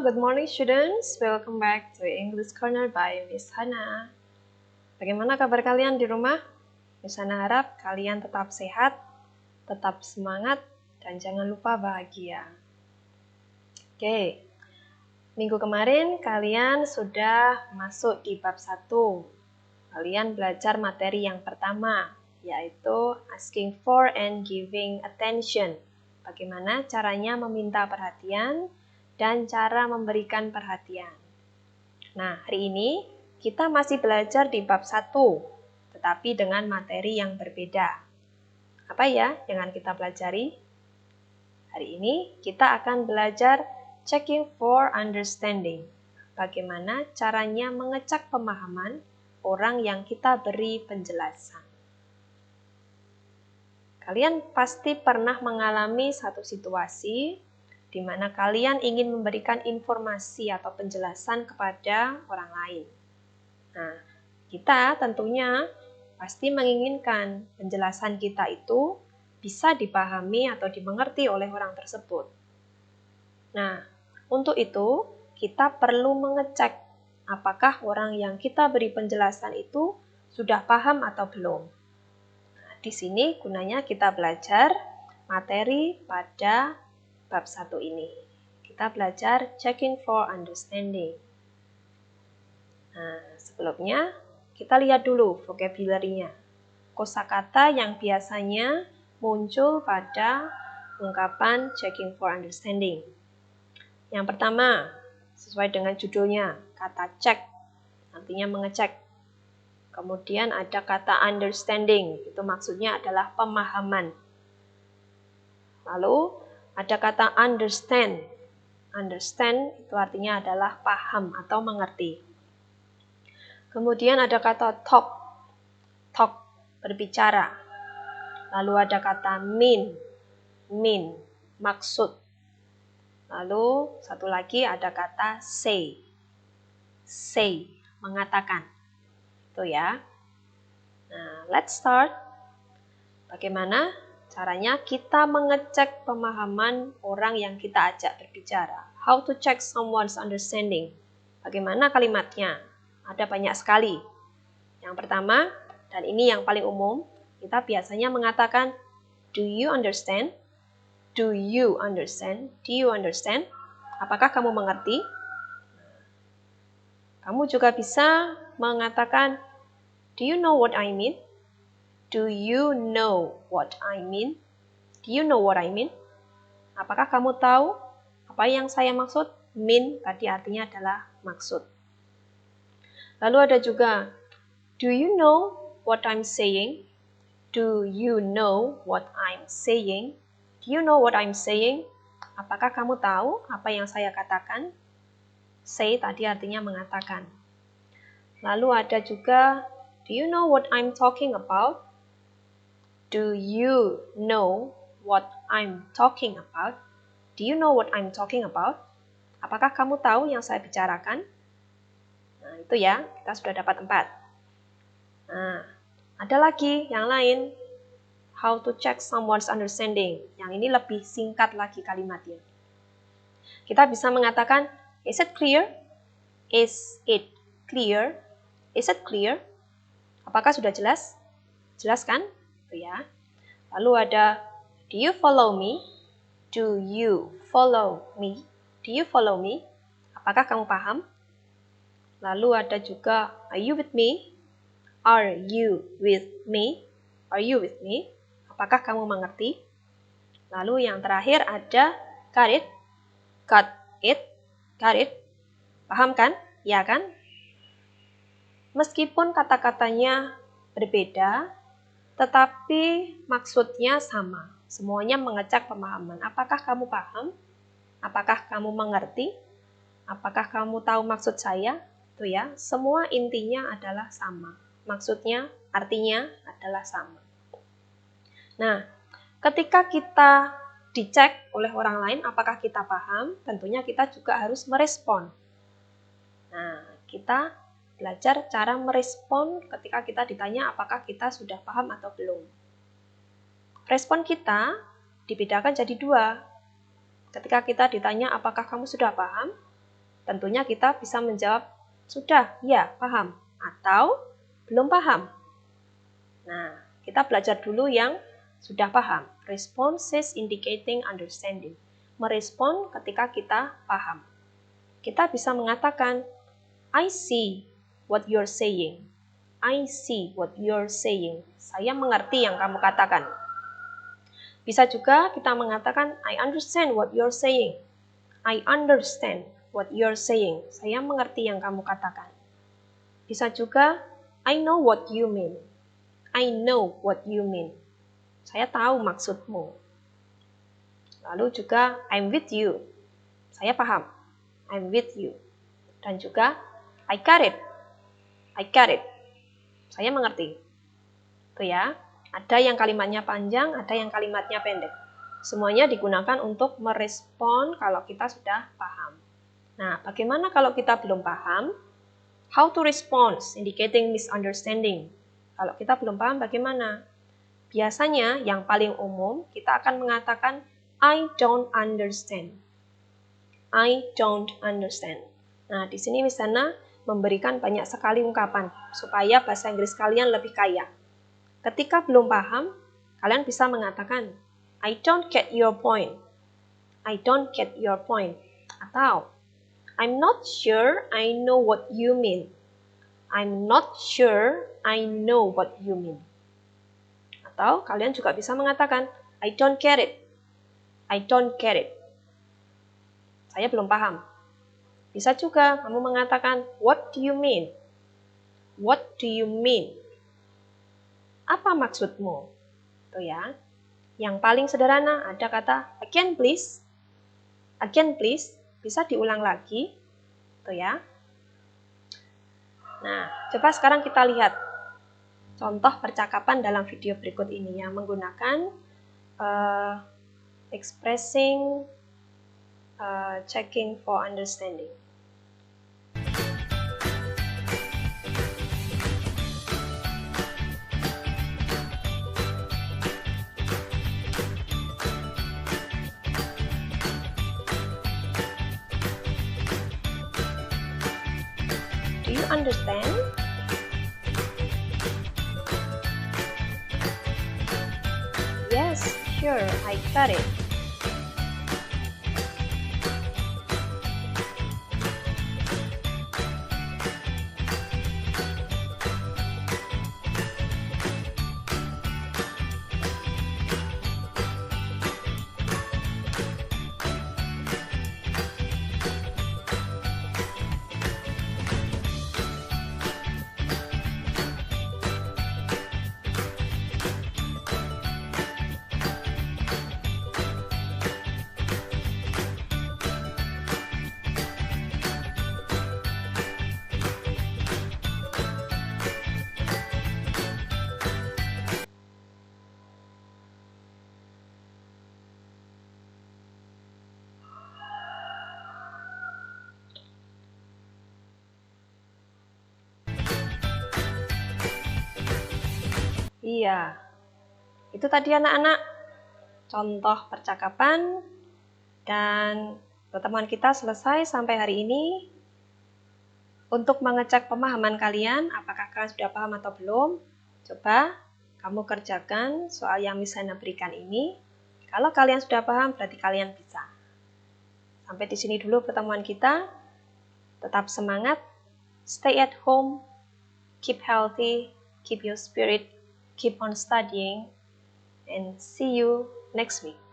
good morning students. Welcome back to English Corner by Miss Hana. Bagaimana kabar kalian di rumah? Miss Hana harap kalian tetap sehat, tetap semangat, dan jangan lupa bahagia. Oke, minggu kemarin kalian sudah masuk di bab 1. Kalian belajar materi yang pertama, yaitu asking for and giving attention. Bagaimana caranya meminta perhatian dan cara memberikan perhatian. Nah, hari ini kita masih belajar di bab 1, tetapi dengan materi yang berbeda. Apa ya yang akan kita pelajari? Hari ini kita akan belajar checking for understanding. Bagaimana caranya mengecek pemahaman orang yang kita beri penjelasan. Kalian pasti pernah mengalami satu situasi di mana kalian ingin memberikan informasi atau penjelasan kepada orang lain. Nah, kita tentunya pasti menginginkan penjelasan kita itu bisa dipahami atau dimengerti oleh orang tersebut. Nah, untuk itu kita perlu mengecek apakah orang yang kita beri penjelasan itu sudah paham atau belum. Nah, di sini gunanya kita belajar materi pada bab 1 ini. Kita belajar checking for understanding. Nah, sebelumnya kita lihat dulu vocabulary-nya. Kosakata yang biasanya muncul pada ungkapan checking for understanding. Yang pertama, sesuai dengan judulnya, kata check, artinya mengecek. Kemudian ada kata understanding, itu maksudnya adalah pemahaman. Lalu ada kata understand. Understand itu artinya adalah paham atau mengerti. Kemudian ada kata talk. Talk, berbicara. Lalu ada kata mean. Mean, maksud. Lalu satu lagi ada kata say. Say, mengatakan. Itu ya. Nah, let's start. Bagaimana caranya kita mengecek pemahaman orang yang kita ajak berbicara. How to check someone's understanding. Bagaimana kalimatnya? Ada banyak sekali. Yang pertama, dan ini yang paling umum, kita biasanya mengatakan, do you understand? Do you understand? Do you understand? Apakah kamu mengerti? Kamu juga bisa mengatakan, do you know what I mean? Do you know what I mean? Do you know what I mean? Apakah kamu tahu apa yang saya maksud? Mean tadi artinya adalah maksud. Lalu ada juga, do you know what I'm saying? Do you know what I'm saying? Do you know what I'm saying? Apakah kamu tahu apa yang saya katakan? Say tadi artinya mengatakan. Lalu ada juga, do you know what I'm talking about? Do you know what I'm talking about? Do you know what I'm talking about? Apakah kamu tahu yang saya bicarakan? Nah, itu ya, kita sudah dapat 4. Nah, ada lagi yang lain. How to check someone's understanding. Yang ini lebih singkat lagi kalimatnya. Kita bisa mengatakan, is it clear? Is it clear? Is it clear? Apakah sudah jelas? Jelas kan? Itu ya. Lalu ada, do you follow me? Do you follow me? Do you follow me? Apakah kamu paham? Lalu ada juga, are you with me? Are you with me? Are you with me? Apakah kamu mengerti? Lalu yang terakhir ada, got it? Got it? Got it? Paham kan? Ya kan? Meskipun kata-katanya berbeda, tetapi maksudnya sama. Semuanya mengecek pemahaman. Apakah kamu paham? Apakah kamu mengerti? Apakah kamu tahu maksud saya? Itu ya, semua intinya adalah sama. Maksudnya, artinya adalah sama. Nah, ketika kita dicek oleh orang lain apakah kita paham, tentunya kita juga harus merespon. Nah, kita belajar cara merespon ketika kita ditanya apakah kita sudah paham atau belum. Respon kita dibedakan jadi 2. Ketika kita ditanya apakah kamu sudah paham, Tentunya kita bisa menjawab, sudah, ya, paham, atau belum paham. Nah, kita belajar dulu yang sudah paham. Responses indicating understanding. Merespon ketika kita paham. Kita bisa mengatakan, I see what you're saying. I see what you're saying. Saya mengerti yang kamu katakan. Bisa juga kita mengatakan, I understand what you're saying. I understand what you're saying. Saya mengerti yang kamu katakan. Bisa juga, I know what you mean. I know what you mean. Saya tahu maksudmu. Lalu juga, I'm with you. Saya paham. I'm with you. Dan juga, I got it. I got it. Saya mengerti. Itu ya. Ada yang kalimatnya panjang, ada yang kalimatnya pendek. Semuanya digunakan untuk merespon kalau kita sudah paham. Nah, bagaimana kalau kita belum paham? How to respond, indicating misunderstanding. Kalau kita belum paham bagaimana? Biasanya yang paling umum kita akan mengatakan I don't understand. I don't understand. Nah, di sini Miss Hana memberikan banyak sekali ungkapan supaya bahasa Inggris kalian lebih kaya. Ketika belum paham, kalian bisa mengatakan I don't get your point. I don't get your point. Atau I'm not sure I know what you mean. I'm not sure I know what you mean. Atau kalian juga bisa mengatakan I don't get it. I don't get it. Saya belum paham. Bisa juga kamu mengatakan what do you mean? What do you mean? Apa maksudmu? Itu ya. Yang paling sederhana ada kata again please. Again please. Bisa diulang lagi. Itu ya. Nah, coba sekarang kita lihat contoh percakapan dalam video berikut ini yang menggunakan expressing, checking for understanding. Do you understand? Yes, sure, I got it. Iya, itu tadi anak-anak contoh percakapan dan pertemuan kita selesai sampai hari ini. Untuk mengecek pemahaman kalian, apakah kalian sudah paham atau belum, coba kamu kerjakan soal yang Miss Hana berikan ini. Kalau kalian sudah paham, berarti kalian bisa. Sampai di sini dulu pertemuan kita. Tetap semangat, stay at home, keep healthy, keep your spirit, keep on studying, and see you next week.